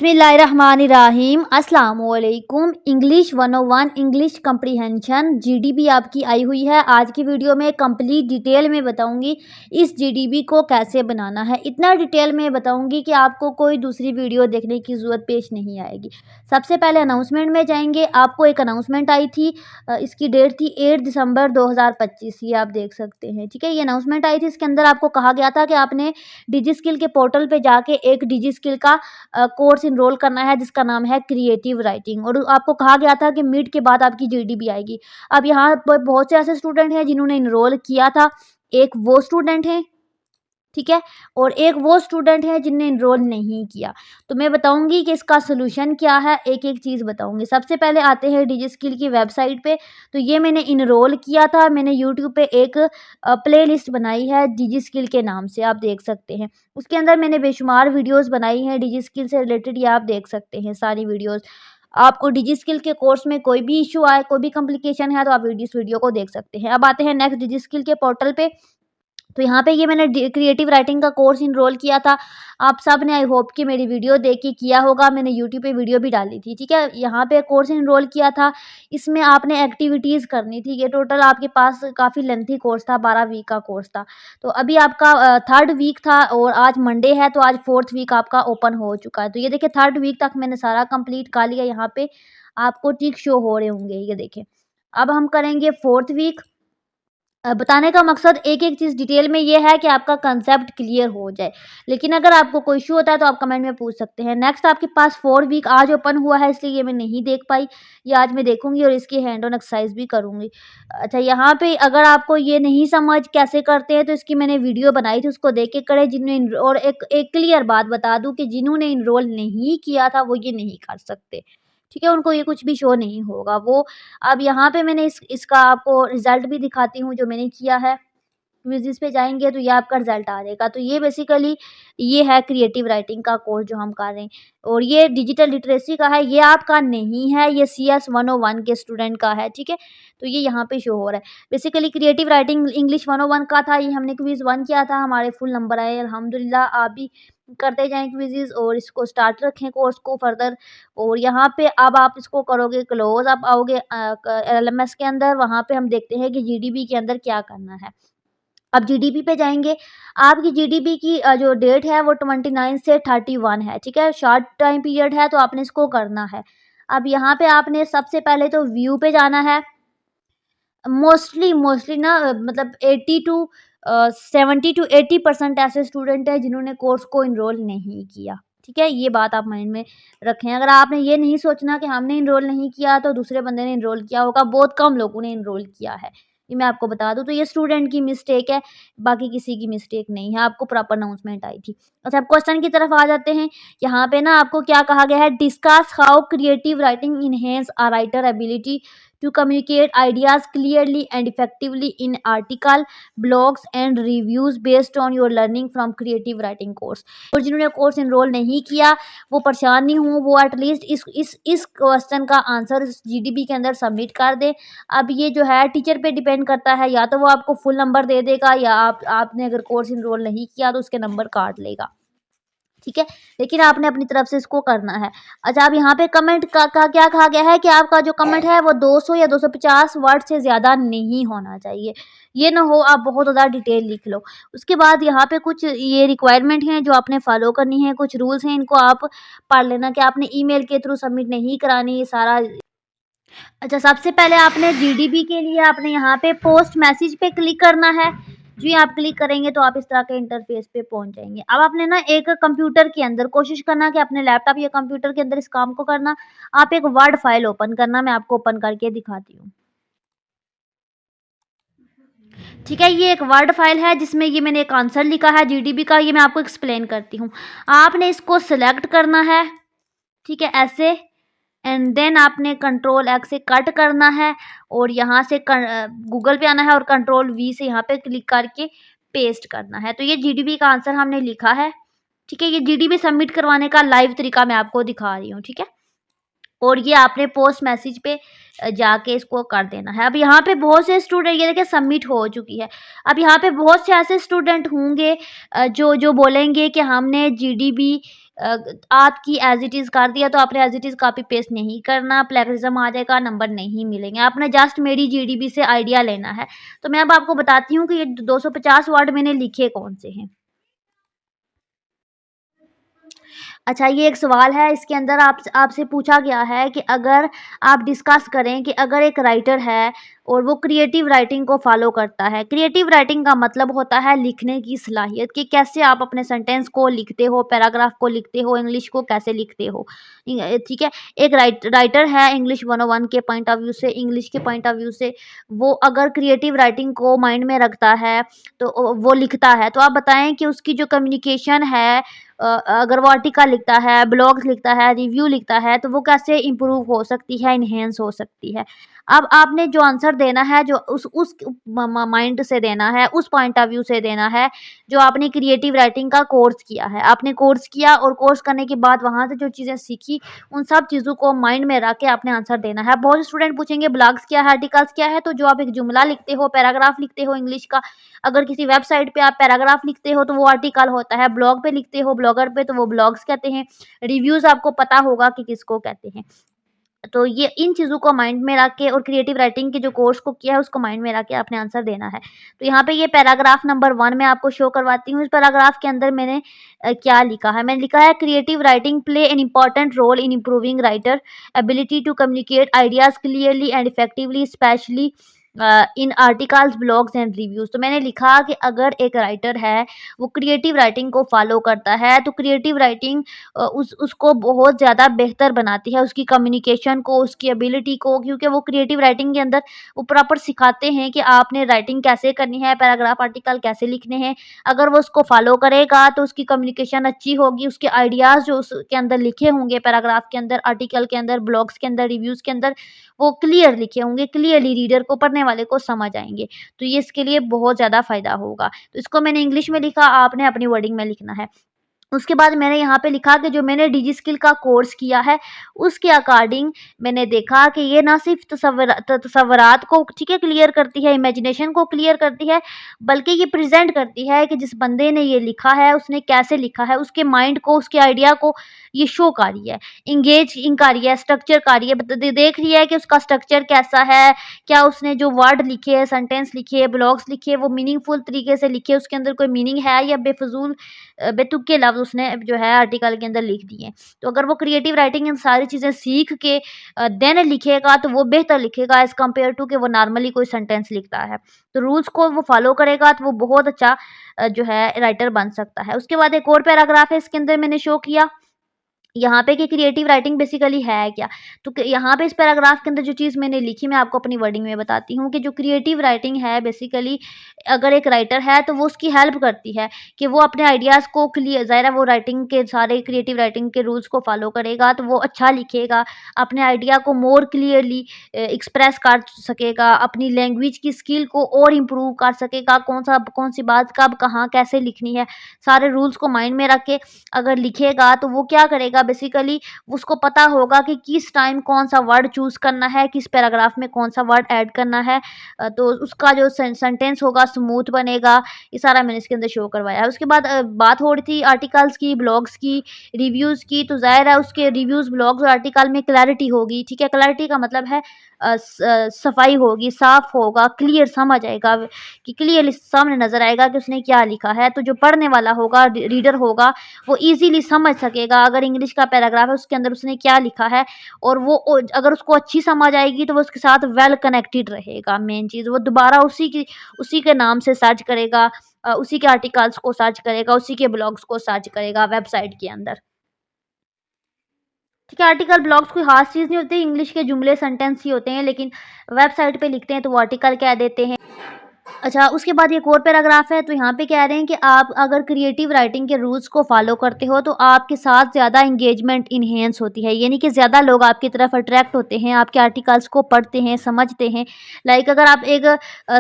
बिस्मिल्लाहिर्रहमानिर्रहीम अस्सलाम वालेकुम। इंग्लिश 101 इंग्लिश कम्प्रीहेंशन जीडीबी आपकी आई हुई है। आज की वीडियो में कंप्लीट डिटेल में बताऊंगी इस जीडीबी को कैसे बनाना है। इतना डिटेल में बताऊंगी कि आपको कोई दूसरी वीडियो देखने की ज़रूरत पेश नहीं आएगी। सबसे पहले अनाउंसमेंट में जाएंगे। आपको एक अनाउंसमेंट आई थी, इसकी डेट थी 8 दिसंबर 2025। ये आप देख सकते हैं, ठीक है। ये अनाउंसमेंट आई थी, इसके अंदर आपको कहा गया था कि आपने डिजी स्किल के पोर्टल पे जाके एक डिजी स्किल का कोर्स इनरोल करना है जिसका नाम है क्रिएटिव राइटिंग। और आपको कहा गया था कि मिड के बाद आपकी जीडीबी आएगी। अब यहाँ पर बहुत से ऐसे स्टूडेंट हैं जिन्होंने इनरोल किया था। एक वो स्टूडेंट हैं, ठीक है, और एक वो स्टूडेंट है जिनने इनरोल नहीं किया। तो मैं बताऊंगी कि इसका सोल्यूशन क्या है, एक एक चीज़ बताऊंगी। सबसे पहले आते हैं डिजी स्किल की वेबसाइट पे। तो ये मैंने इनरोल किया था, मैंने यूट्यूब पे एक प्लेलिस्ट बनाई है डिजी स्किल के नाम से, आप देख सकते हैं। उसके अंदर मैंने बेशुमार वीडियोस बनाई हैं डिजी स्किल से रिलेटेड, ये आप देख सकते हैं सारी वीडियोस। आपको डिजी स्किल के कोर्स में कोई भी इशू आए, कोई भी कॉम्प्लिकेशन है, तो आप इस वीडियो को देख सकते हैं। अब आते हैं नेक्स्ट डिजी स्किल के पोर्टल पे। तो यहाँ पे ये मैंने क्रिएटिव राइटिंग का कोर्स इनरोल किया था। आप सब ने आई होप कि मेरी वीडियो देख के किया होगा, मैंने यूट्यूब पे वीडियो भी डाली थी, ठीक है। यहाँ पे कोर्स इनरोल किया था, इसमें आपने एक्टिविटीज़ करनी थी। ये टोटल आपके पास काफ़ी लेंथी कोर्स था, 12 वीक का कोर्स था। तो अभी आपका 3rd वीक था और आज मंडे है, तो आज 4th वीक आपका ओपन हो चुका है। तो ये देखिए 3rd वीक तक मैंने सारा कंप्लीट कर लिया। यहाँ पे आपको टिक शो हो रहे होंगे, ये देखें। अब हम करेंगे 4th वीक। बताने का मकसद एक एक चीज़ डिटेल में ये है कि आपका कंसेप्ट क्लियर हो जाए। लेकिन अगर आपको कोई इशू होता है तो आप कमेंट में पूछ सकते हैं। नेक्स्ट आपके पास 4 वीक आज ओपन हुआ है, इसलिए ये मैं नहीं देख पाई। ये आज मैं देखूंगी और इसकी हैंड ऑन एक्सरसाइज भी करूंगी। अच्छा, यहाँ पे अगर आपको ये नहीं समझ कैसे करते हैं तो इसकी मैंने वीडियो बनाई थी, उसको देख के करें। जिन्होंने और एक क्लियर बात बता दूँ कि जिन्होंने इनरोल नहीं किया था वो ये नहीं कर सकते, ठीक है। उनको ये कुछ भी शो नहीं होगा वो। अब यहाँ पे मैंने इसका आपको रिज़ल्ट भी दिखाती हूँ जो मैंने किया है। क्विज़िज़ पे जाएँगे तो ये आपका रिज़ल्ट आ जाएगा। तो ये बेसिकली ये है क्रिएटिव राइटिंग का कोर्स जो हम कर रहे हैं, और ये डिजिटल लिटरेसी का है, ये आपका नहीं है, ये CS 101 के स्टूडेंट का है, ठीक है। तो ये यहाँ पे शो हो रहा है। बेसिकली क्रिएटिव राइटिंग इंग्लिश 101 का था, ये हमने क्विज़ 1 किया था, हमारे फुल नंबर आए अल्हम्दुलिल्लाह। आप भी करते जाएँ क्विज़िज़ और इसको स्टार्ट रखें कोर्स को फर्दर। और यहाँ पे अब आप इसको करोगे क्लोज़, आप आओगे LMS के अंदर, वहाँ पे हम देखते हैं कि जीडीबी के अंदर क्या करना है। अब जीडीबी पे जाएँगे। आपकी जीडीबी की जो डेट है वो 29 से 31 है, ठीक है। शॉर्ट टाइम पीरियड है, तो आपने इसको करना है। अब यहाँ पे आपने सबसे पहले तो व्यू पे जाना है। मोस्टली ना मतलब 70 टू 80% ऐसे स्टूडेंट हैं जिन्होंने कोर्स को इनरोल नहीं किया, ठीक है। ये बात आप माइंड में रखें। अगर आपने ये नहीं सोचना कि हमने इनरोल नहीं किया तो दूसरे बंदे ने इनरोल किया होगा, बहुत कम लोगों ने इनरोल किया है, ये मैं आपको बता दूँ। तो ये स्टूडेंट की मिस्टेक है, बाकी किसी की मिस्टेक नहीं है, आपको प्रॉपर अनाउंसमेंट आई थी। अच्छा, अब क्वेश्चन की तरफ आ जाते हैं। यहाँ पे ना आपको क्या कहा गया है, discuss how creative writing enhance a writer ability to communicate ideas clearly and effectively in article, blogs and reviews based on your learning from creative writing course। और जिन्होंने कोर्स इनरोल नहीं किया वो परेशान नहीं हो, वो एटलीस्ट इस क्वेश्चन का आंसर जीडीबी के अंदर सबमिट कर दे। अब ये जो है टीचर पे डिपेंड करता है, या तो वो आपको फुल नंबर दे देगा या आपने अगर कोर्स इनरोल नहीं किया तो उसके नंबर काट लेगा, ठीक है। लेकिन आपने अपनी तरफ से इसको करना है। अच्छा, अब यहाँ पे कमेंट का क्या कहा गया है कि आपका जो कमेंट है वो 200 या 250 वर्ड से ज़्यादा नहीं होना चाहिए। ये ना हो आप बहुत ज़्यादा डिटेल लिख लो। उसके बाद यहाँ पे कुछ ये रिक्वायरमेंट हैं जो आपने फॉलो करनी है, कुछ रूल्स हैं, इनको आप पढ़ लेना कि आपने ईमेल के थ्रू सबमिट नहीं करानी, ये सारा। अच्छा, सबसे पहले आपने जीडीबी के लिए आपने यहाँ पे पोस्ट मैसेज पे क्लिक करना है। जो ही आप क्लिक करेंगे तो आप इस तरह के इंटरफेस पे पहुंच जाएंगे। अब आपने ना एक कंप्यूटर के अंदर कोशिश करना कि अपने लैपटॉप या कंप्यूटर के अंदर इस काम को करना। आप एक वर्ड फाइल ओपन करना, मैं आपको ओपन करके दिखाती हूँ, ठीक है। ये एक वर्ड फाइल है जिसमें ये मैंने एक आंसर लिखा है जीडीबी का, ये मैं आपको एक्सप्लेन करती हूँ। आपने इसको सिलेक्ट करना है, ठीक है, ऐसे। एंड देन आपने Ctrl+X से कट करना है और यहाँ से गूगल पे आना है और Ctrl+V से यहाँ पे क्लिक करके पेस्ट करना है। तो ये जीडीबी का आंसर हमने लिखा है, ठीक है। ये जीडीबी सबमिट करवाने का लाइव तरीका मैं आपको दिखा रही हूँ, ठीक है। और ये आपने पोस्ट मैसेज पे जाके इसको कर देना है। अब यहाँ पे बहुत से स्टूडेंट, ये देखिए सबमिट हो चुकी है। अब यहाँ पे बहुत से ऐसे स्टूडेंट होंगे जो बोलेंगे कि हमने जीडीबी आज की एज़ इट इज़ कर दिया तो आपने as it is copy paste नहीं करना, प्लेगरिज़्म आ जाएगा, नंबर नहीं मिलेंगे। आपने जस्ट मेरी जीडीबी से आइडिया लेना है। तो मैं अब आपको बताती हूँ कि ये 250 वर्ड मैंने लिखे कौन से हैं। अच्छा, ये एक सवाल है, इसके अंदर आपसे पूछा गया है कि अगर आप डिस्कस करें कि अगर एक राइटर है और वो क्रिएटिव राइटिंग को फॉलो करता है। क्रिएटिव राइटिंग का मतलब होता है लिखने की सलाहियत, कि कैसे आप अपने सेंटेंस को लिखते हो, पैराग्राफ को लिखते हो, इंग्लिश को कैसे लिखते हो। ठीक है। एक राइटर है इंग्लिश 101 के पॉइंट ऑफ व्यू से, इंग्लिश के पॉइंट ऑफ व्यू से, वो अगर क्रिएटिव राइटिंग को माइंड में रखता है तो वो लिखता है। तो आप बताएं कि उसकी जो कम्युनिकेशन है, अगर वो आर्टिकल लिखता है, ब्लॉग्स लिखता है, रिव्यू लिखता है, तो वो कैसे इम्प्रूव हो सकती है, एनहांस हो सकती है। अब आपने जो आंसर देना है, जो उस माइंड से देना है, उस पॉइंट ऑफ व्यू से देना है, जो आपने क्रिएटिव राइटिंग का कोर्स किया है। आपने कोर्स किया और कोर्स करने के बाद वहाँ से जो चीज़ें सीखी, उन सब चीज़ों को माइंड में रख के आपने आंसर देना है। बहुत से स्टूडेंट पूछेंगे ब्लॉग्स क्या है, आर्टिकल्स क्या है, तो जो आप एक जुमला लिखते हो, पैराग्राफ लिखते हो इंग्लिश का, अगर किसी वेबसाइट पे आप पैराग्राफ लिखते हो तो वो आर्टिकल होता है, ब्लॉग पे लिखते हो ब्लॉगर पे तो वो ब्लॉग्स कहते हैं, रिव्यूज़ आपको पता होगा कि किसको कहते हैं। तो ये इन चीज़ों को माइंड में रख के और क्रिएटिव राइटिंग के जो कोर्स को किया है उसको माइंड में रख के आपने आंसर देना है। तो यहाँ पे ये पैराग्राफ नंबर 1 मैं आपको शो करवाती हूँ। इस पैराग्राफ के अंदर मैंने क्या लिखा है? मैंने लिखा है creative writing play an important role in improving writer ability to communicate ideas clearly and effectively specially in articles, blogs and reviews. तो मैंने लिखा कि अगर एक राइटर है, वो क्रिएटिव राइटिंग को फ़ॉलो करता है, तो क्रिएटिव राइटिंग उसको बहुत ज़्यादा बेहतर बनाती है, उसकी कम्युनिकेशन को, उसकी एबिलिटी को, क्योंकि वो क्रिएटिव राइटिंग के अंदर वो प्रॉपर सिखाते हैं कि आपने राइटिंग कैसे करनी है, पैराग्राफ, आर्टिकल कैसे लिखने हैं। अगर वो उसको फ़ॉलो करेगा तो उसकी कम्युनिकेशन अच्छी होगी, उसके आइडियाज़ जो उसके अंदर लिखे होंगे पैराग्राफ के अंदर, आर्टिकल के अंदर, ब्लॉग्स के अंदर, रिव्यूज़ के अंदर, वो क्लियर लिखे होंगे, क्लियरली रीडर को, पढ़ने वाले को समझ आएँगे। तो ये इसके लिए बहुत ज़्यादा फ़ायदा होगा। तो इसको मैंने इंग्लिश में लिखा, आपने अपनी वर्डिंग में लिखना है। उसके बाद मैंने यहाँ पे लिखा कि जो मैंने डिजी स्किल का कोर्स किया है, उसके अकॉर्डिंग मैंने देखा कि ये ना सिर्फ़ तसव्वुरात को, ठीक है, क्लियर करती है, इमेजिनेशन को क्लियर करती है, बल्कि ये प्रेज़ेंट करती है कि जिस बंदे ने ये लिखा है, उसने कैसे लिखा है, उसके माइंड को, उसके आइडिया को ये शो कर रही है, एंगेजिंग कर रही है, स्ट्रक्चर कर रही है, देख रही है कि उसका स्ट्रक्चर कैसा है, क्या उसने जो वर्ड लिखे हैं, सेंटेंस लिखे हैं, ब्लॉक्स लिखे हैं, वो मीनिंगफुल तरीके से लिखे, उसके अंदर कोई मीनिंग है या बेफिज़ूल बेतुके लफ्ज़ उसने जो है आर्टिकल के अंदर लिख दिए। तो अगर वो क्रिएटिव राइटिंग इन सारी चीज़ें सीख के देन लिखेगा तो वो बेहतर लिखेगा एज़ कम्पेयर टू कि वो नॉर्मली कोई सेंटेंस लिखता है। तो रूल्स को वो फॉलो करेगा तो वो बहुत अच्छा जो है राइटर बन सकता है। उसके बाद एक और पैराग्राफ है, इसके अंदर मैंने शो किया यहाँ पे कि क्रिएटिव राइटिंग बेसिकली है क्या? तो क यहाँ पे इस पैराग्राफ के अंदर जो चीज़ मैंने लिखी मैं आपको अपनी वर्डिंग में बताती हूँ कि जो क्रिएटिव राइटिंग है बेसिकली, अगर एक राइटर है तो वो उसकी हेल्प करती है कि वो अपने आइडियाज़ को क्लियर, ज़ाहिर है वो राइटिंग के सारे क्रिएटिव राइटिंग के रूल्स को फॉलो करेगा तो वो अच्छा लिखेगा, अपने आइडिया को मोर क्लियरली एक्सप्रेस कर सकेगा, अपनी लैंग्वेज की स्किल को और इम्प्रूव कर सकेगा, कौन-सी बात कब, कहाँ, कैसे लिखनी है, सारे रूल्स को माइंड में रख के अगर लिखेगा तो वो क्या करेगा बेसिकली, उसको पता होगा कि किस टाइम कौन-सा वर्ड चूज़ करना है, किस पैराग्राफ में कौन-सा वर्ड ऐड करना है। तो उसका जो सेंटेंस होगा स्मूथ बनेगा। ये सारा मैंने इसके अंदर शो करवाया है। उसके बाद बात हो रही थी आर्टिकल्स की, ब्लॉग्स की, रिव्यूज़ की, तो ज़ाहिर है उसके रिव्यूज़, ब्लॉग्स और आर्टिकल में क्लैरिटी होगी, ठीक है? क्लैरिटी का मतलब है सफाई होगी, साफ होगा, क्लियर समझ आएगा, कि क्लियरली सामने नज़र आएगा कि उसने क्या लिखा है। तो जो पढ़ने वाला होगा, रीडर होगा, वो ईज़िली समझ सकेगा अगर इंग्लिश का पैराग्राफ है उसके अंदर उसने क्या लिखा है, और वो अगर उसको अच्छी समझ आएगी तो वो उसके साथ वेल कनेक्टेड रहेगा। मेन चीज़ वो दोबारा उसी के नाम से सर्च करेगा, उसी के आर्टिकल्स को सर्च करेगा, उसी के ब्लॉग्स को सर्च करेगा वेबसाइट के अंदर। ठीक है, आर्टिकल, ब्लॉग्स कोई ख़ास चीज़ नहीं होती, इंग्लिश के जुमले, सेंटेंस ही होते हैं, लेकिन वेबसाइट पे लिखते हैं तो वो आर्टिकल कह देते हैं। अच्छा, उसके बाद एक और पैराग्राफ है, तो यहाँ पे कह रहे हैं कि आप अगर क्रिएटिव राइटिंग के रूल्स को फ़ॉलो करते हो, तो आपके साथ ज़्यादा एंगेजमेंट इन्हेंस होती है, यानी कि ज़्यादा लोग आपकी तरफ अट्रैक्ट होते हैं, आपके आर्टिकल्स को पढ़ते हैं, समझते हैं। लाइक अगर आप एक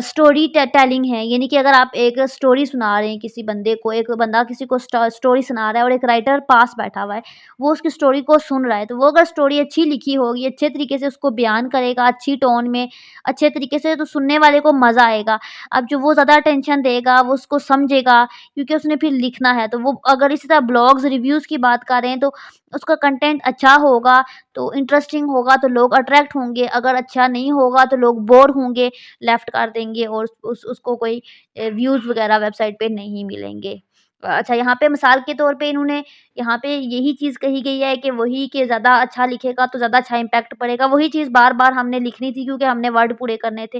स्टोरी टेलिंग है, यानी कि अगर आप एक स्टोरी सुना रहे हैं किसी बंदे को, एक बंदा किसी को स्टोरी सुना रहा है और एक राइटर पास बैठा हुआ है, वो उसकी स्टोरी को सुन रहा है, तो वो अगर स्टोरी अच्छी लिखी होगी, अच्छे तरीके से उसको बयान करेगा, अच्छी टोन में, अच्छे तरीके से, तो सुनने वाले को मज़ा आएगा। अब जो वो ज़्यादा अटेंशन देगा वो उसको समझेगा, क्योंकि उसने फिर लिखना है। तो वो अगर इसी तरह ब्लॉग्स रिव्यूज़ की बात करें तो उसका कंटेंट अच्छा होगा तो इंटरेस्टिंग होगा तो लोग अट्रैक्ट होंगे, अगर अच्छा नहीं होगा तो लोग बोर होंगे, लेफ्ट कर देंगे और उसको कोई व्यूज़ वगैरह वेबसाइट पे नहीं मिलेंगे। अच्छा, यहाँ पे मिसाल के तौर पे इन्होंने यहाँ पे यही चीज़ कही गई है कि वही के ज़्यादा अच्छा लिखेगा तो ज़्यादा अच्छा इम्पैक्ट पड़ेगा। वही चीज़ बार-बार हमने लिखनी थी क्योंकि हमने वर्ड पूरे करने थे,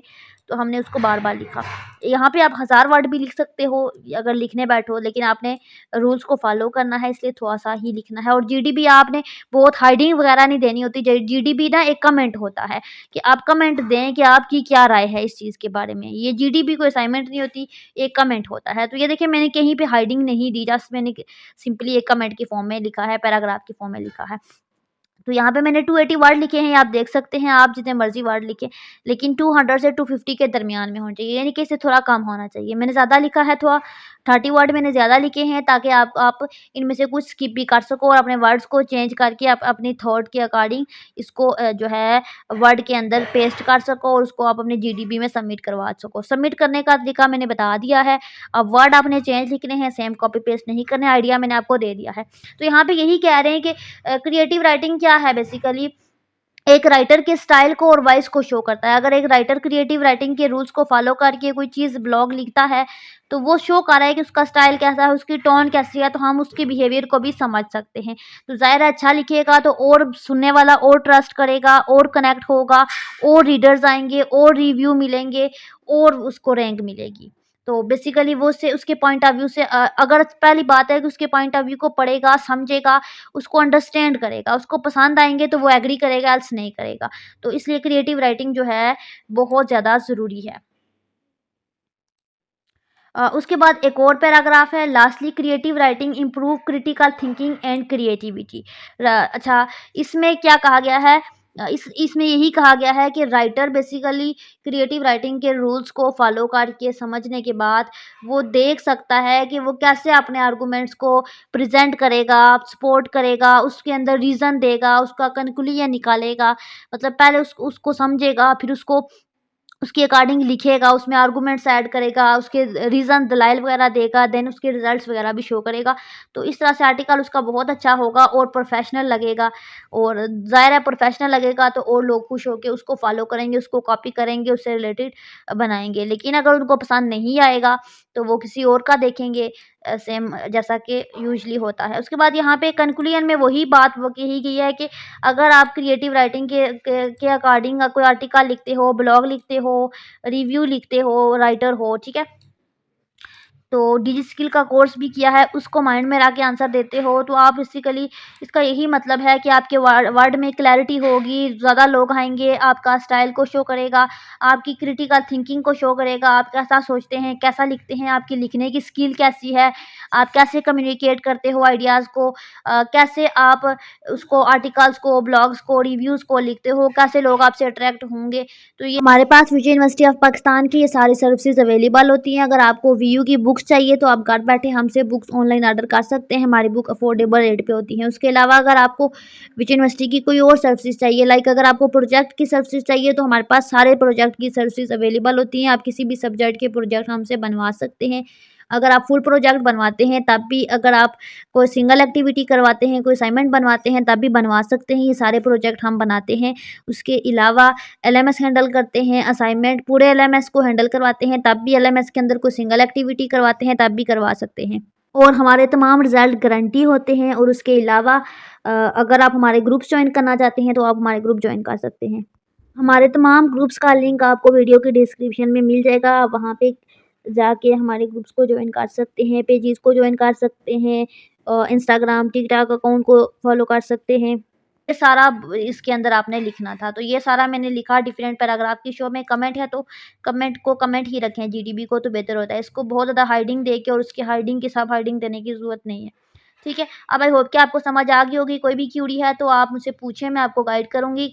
तो हमने उसको बार-बार लिखा। यहाँ पे आप 1000 वर्ड भी लिख सकते हो अगर लिखने बैठो, लेकिन आपने रूल्स को फ़ॉलो करना है, इसलिए थोड़ा-सा ही लिखना है। और जीडीपी आपने बहुत हाइडिंग वगैरह नहीं देनी होती। जीडीपी ना एक कमेंट होता है कि आप कमेंट दें कि आपकी क्या राय है इस चीज़ के बारे में। ये जीडीपी कोई असाइनमेंट नहीं होती, एक कमेंट होता है। तो ये देखिए मैंने कहीं पे हाइडिंग नहीं दी, जस्ट मैंने सिंपली एक कमेंट की फॉर्म में लिखा है, पैराग्राफ की फॉर्म में लिखा है। तो यहाँ पे मैंने 280 वर्ड लिखे हैं, आप देख सकते हैं, आप जितने मर्ज़ी वर्ड लिखें, लेकिन 200 से 250 के दरमियान में होने चाहिए, यानी कि इससे थोड़ा कम होना चाहिए। मैंने ज़्यादा लिखा है थोड़ा, 30 वर्ड मैंने ज़्यादा लिखे हैं ताकि आप इनमें से कुछ स्किप भी कर सको और अपने वर्ड्स को चेंज करके आप अपनी थॉट के अकॉर्डिंग इसको जो है वर्ड के अंदर पेस्ट कर सको और उसको आप अपने जीडीबी में सबमिट करवा सको। सबमिट करने का तरीका मैंने बता दिया है, अब वर्ड आपने चेंज लिखने हैं, सेम कॉपी पेस्ट नहीं करने, आइडिया मैंने आपको दे दिया है। तो यहाँ पे यही कह रहे हैं कि क्रिएटिव राइटिंग क्या है बेसिकली, एक राइटर के स्टाइल को और वॉइस को शो करता है। अगर एक राइटर क्रिएटिव राइटिंग के रूल्स को फॉलो करके कोई चीज़ ब्लॉग लिखता है, तो वो शो कर रहा है कि उसका स्टाइल कैसा है, उसकी टोन कैसी है, तो हम उसके बिहेवियर को भी समझ सकते हैं। तो ज़ाहिर है अच्छा लिखेगा तो और सुनने वाला और ट्रस्ट करेगा और कनेक्ट होगा और रीडर्स आएँगे और रिव्यू मिलेंगे और उसको रैंक मिलेगी। तो बेसिकली वो उससे उसके पॉइंट ऑफ व्यू से अगर पहली बात है कि उसके पॉइंट ऑफ व्यू को पढ़ेगा, समझेगा, उसको अंडरस्टैंड करेगा, उसको पसंद आएँगे तो वो एग्री करेगा एल्स नहीं करेगा। तो इसलिए क्रिएटिव राइटिंग जो है बहुत ज़्यादा ज़रूरी है। उसके बाद एक और पैराग्राफ है, lastly creative writing improve critical thinking and creativity. अच्छा, इसमें क्या कहा गया है, इसमें यही कहा गया है कि राइटर बेसिकली क्रिएटिव राइटिंग के रूल्स को फॉलो करके समझने के बाद वो देख सकता है कि वो कैसे अपने आर्गुमेंट्स को प्रेजेंट करेगा, सपोर्ट करेगा, उसके अंदर रीज़न देगा, उसका कंक्लूजन निकालेगा। मतलब पहले उसको समझेगा, फिर उसको उसके अकॉर्डिंग लिखेगा, उसमें आर्गुमेंट्स ऐड करेगा, उसके रीज़न दलाइल वगैरह देगा, देन उसके रिज़ल्ट्स वगैरह भी शो करेगा। तो इस तरह से आर्टिकल उसका बहुत अच्छा होगा और प्रोफ़ेशनल लगेगा, और ज़ाहिर है प्रोफ़ेशनल लगेगा तो और लोग खुश होके उसको फ़ॉलो करेंगे, उसको कॉपी करेंगे, उससे रिलेटेड बनाएँगे। लेकिन अगर उनको पसंद नहीं आएगा, तो वो किसी और का देखेंगे, सेम जैसा कि यूजुअली होता है। उसके बाद यहाँ पे कंक्लूजन में वही बात वो कही गई है कि अगर आप क्रिएटिव राइटिंग के अकॉर्डिंग कोई आर्टिकल लिखते हो, ब्लॉग लिखते हो, रिव्यू लिखते हो, राइटर हो, ठीक है? तो डिजी स्किल का कोर्स भी किया है, उसको माइंड में रख के आंसर देते हो, तो आप बेसिकली इसका यही मतलब है कि आपके वर्ड में क्लैरिटी होगी, ज़्यादा लोग आएँगे, आपका स्टाइल को शो करेगा, आपकी क्रिटिकल थिंकिंग को शो करेगा, आप कैसा सोचते हैं, कैसा लिखते हैं, आपकी लिखने की स्किल कैसी है, आप कैसे कम्युनिकेट करते हो आइडियाज़ को, कैसे आप उसको आर्टिकल्स को, ब्लॉग्स को, रिव्यूज़ को लिखते हो, कैसे लोग आपसे अट्रैक्ट होंगे। तो ये हमारे पास विजय यूनिवर्सिटी ऑफ पाकिस्तान की ये सारी सर्विसेज अवेलेबल होती हैं। अगर आपको वीयू की बुक्स चाहिए तो आप घर बैठे हमसे बुक्स ऑनलाइन ऑर्डर कर सकते हैं, हमारी बुक अफोर्डेबल रेट पे होती हैं। उसके अलावा अगर आपको विजय यूनिवर्सिटी की कोई और सर्विसेज चाहिए, लाइक अगर आपको प्रोजेक्ट की सर्विसेज चाहिए तो हमारे पास सारे प्रोजेक्ट की सर्विसेज अवेलेबल होती हैं। आप किसी भी सब्जेक्ट के प्रोजेक्ट हमसे बनवा सकते हैं। अगर आप फुल प्रोजेक्ट बनवाते हैं तब भी, अगर आप कोई सिंगल एक्टिविटी करवाते हैं, कोई असाइनमेंट बनवाते हैं तब भी बनवा सकते हैं। ये सारे प्रोजेक्ट हम बनाते हैं। उसके अलावा एलएमएस हैंडल करते हैं, असाइनमेंट पूरे एलएमएस को हैंडल करवाते हैं, तब भी एलएमएस के अंदर कोई सिंगल एक्टिविटी करवाते हैं तब भी करवा सकते हैं। और हमारे तमाम रिज़ल्ट गारंटी होते हैं। और उसके अलावा अगर आप हमारे ग्रुप्स जॉइन करना चाहते हैं तो आप हमारे ग्रुप जॉइन कर सकते हैं। हमारे तमाम ग्रुप्स का लिंक आपको वीडियो के डिस्क्रिप्शन में मिल जाएगा। आप वहाँ पे जाके हमारे ग्रुप्स को जॉइन कर सकते हैं, पेजेस को जॉइन कर सकते हैं, इंस्टाग्राम, टिकटॉक अकाउंट को फॉलो कर सकते हैं। ये सारा इसके अंदर आपने लिखना था, तो ये सारा मैंने लिखा डिफरेंट पैराग्राफ की शो में। कमेंट है तो कमेंट को कमेंट ही रखें, जीडीबी को तो बेहतर होता है। इसको बहुत ज़्यादा हाइडिंग दे के और उसकी हाइडिंग के सब हाइडिंग देने की ज़रूरत नहीं है। ठीक है? अब आई होप कि आपको समझ आ गई होगी। कोई भी क्वेरी है तो आप मुझसे पूछें, मैं आपको गाइड करूँगी।